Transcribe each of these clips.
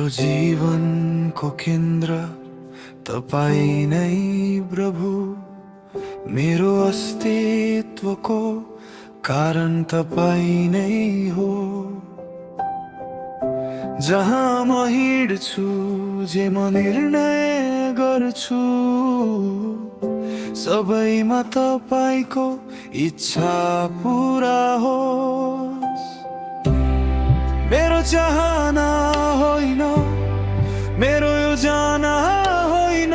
जीवनको केन्द्र तपाईँ नै प्रभु, मेरो अस्तित्वको कारण तपाईँ नै हो। जहाँ म हिँड्छु, जे म निर्णय गर्छु, सबैमा तपाईको इच्छा पूरा होस्। मेरो चाहना होइन, मेरो योजना होइन,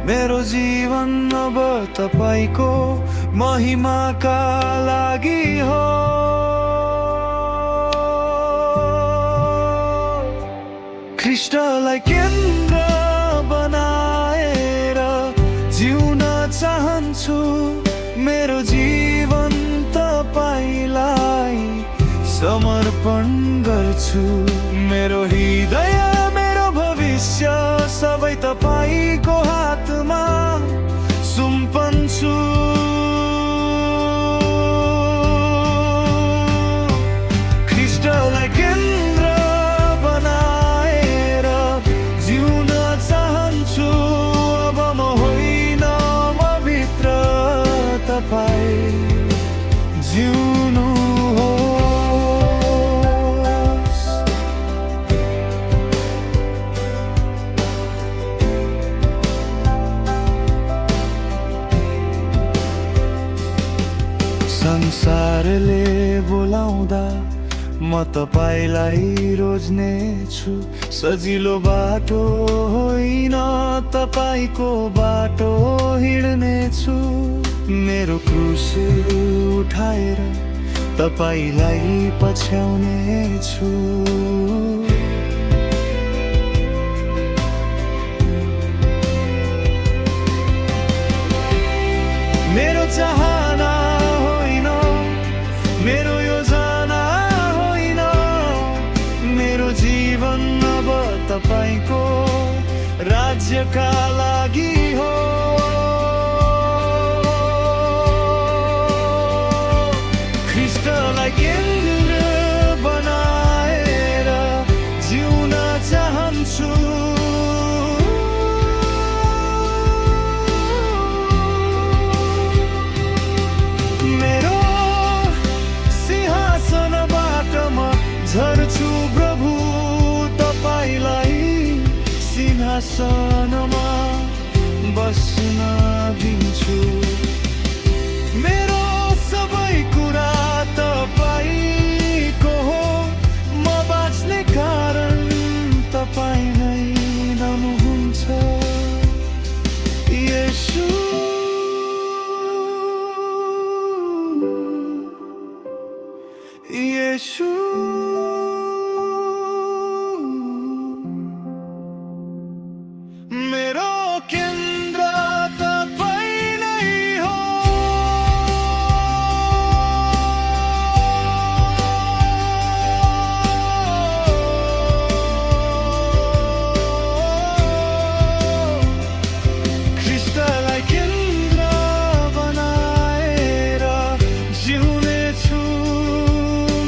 मेरो जीवन अब तपाईको महिमाका लागि हो। ख्रीष्टलाई केन्द्र बनाएर जिउन चाहन्छु, मेरो जीवन तपाईलाई समर्पण गर्छु। मेरो हृदय, मेरो भविष्य सबै तपाईको हातमा सुम्पन्छु। ख्रीष्टलाई केन्द्र बनाएर जिउन चाहन्छु, अब म होइन म भित्र तपाईँ जिउनु हो। संसारले बोलाउँदा म तपाईलाई रोज्ने छु। सजिलो बाटो होइन, तपाईको बाटो हिँड्ने छु। मेरो क्रुस उठाएर तपाईलाई पछ्याउने छु। मेरो चाहना होइन, मेरो योजना होइन, मेरो जीवन अब तपाईको राज्यका लागि हो। ख्रीष्टलाई केन्द्र बनाएर जिउन चाहन्छु। मेरो सिंहासनबाट म झर्छु प्रभु, तपाईलाई सिंहासनमा बस्न दिन्छु। मेरो सबै कुरा तपाईको हो, म बाँच्ने कारण तपाईँ नै हुनुहुन्छ। येशू, येशू, मेरो केन्द्र तपाईँ नै हो। ख्रीष्टलाई केन्द्र बनाएर जिउने छु।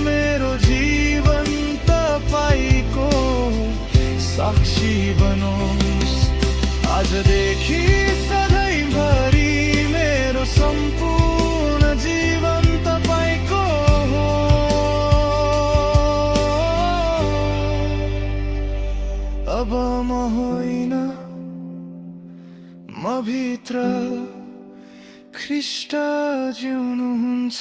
मेरो जीवन तपाईको साक्षी बनोस्। आजदेखि सधैँभरि मेरो सम्पूर्ण जीवन तपाईको हो। अब म होइन म भित्र ख्रीष्ट जिउनुहुन्छ।